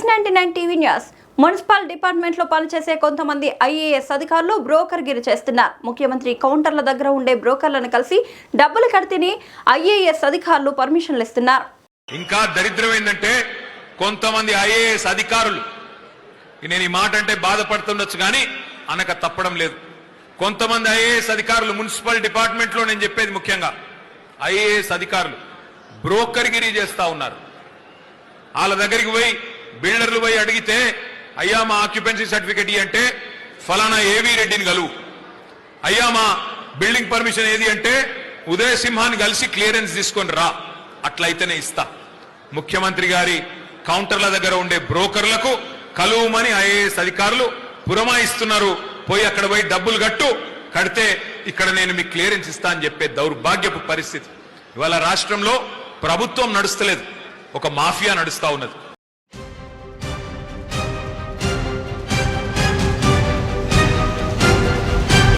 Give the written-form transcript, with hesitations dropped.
S99 TV news municipal department లో పనిచేసే కొంతమంది ఐఏఎస్ అధికారులు బ్రోకర్గిరి చేస్తున్నారు. ముఖ్యమంత్రి కౌంటర్ల దగ్గర ఉండే బ్రోకర్లను కలిసి డబ్బులు కడితేనే ఐఏఎస్ అధికారులు పర్మిషన్లు ఇస్తున్నారు. ఇంకా దరిద్రం ఏంటంటే కొంతమంది ఐఏఎస్ అధికారులు, నేను ఈ మాట అంటే బాధపడుతుండొచ్చు కానీ అనక తప్పడం లేదు. కొంతమంది ఐఏఎస్ అధికారులు మున్సిపల్ డిపార్ట్మెంట్ లో, నేను చెప్పేది ముఖ్యంగా ఐఏఎస్ అధికారులు బ్రోకర్గిరి చేస్తా ఉన్నారు. వాళ్ళ దగ్గరికి పోయి బిల్డర్లు పోయి అడిగితే, అయ్యా మా ఆక్యుపెన్సీ సర్టిఫికెట్ అంటే ఫలానా ఏవి రెడ్డిని కలువు, అయ్యా మా బిల్డింగ్ పర్మిషన్ ఏది అంటే ఉదయ సింహాన్ని కలిసి క్లియరెన్స్ తీసుకొని రా, అట్లయితేనే ఇస్తా. ముఖ్యమంత్రి గారి కౌంటర్ల దగ్గర ఉండే బ్రోకర్లకు కలువమని ఐఏఎస్ అధికారులు పురమాయిస్తున్నారు. పోయి అక్కడ పోయి డబ్బులు కడితే ఇక్కడ నేను మీకు క్లియరెన్స్ ఇస్తా అని చెప్పే దౌర్భాగ్యపు పరిస్థితి. ఇవాళ రాష్ట్రంలో ప్రభుత్వం నడుస్తలేదు, ఒక మాఫియా నడుస్తా ఉన్నది.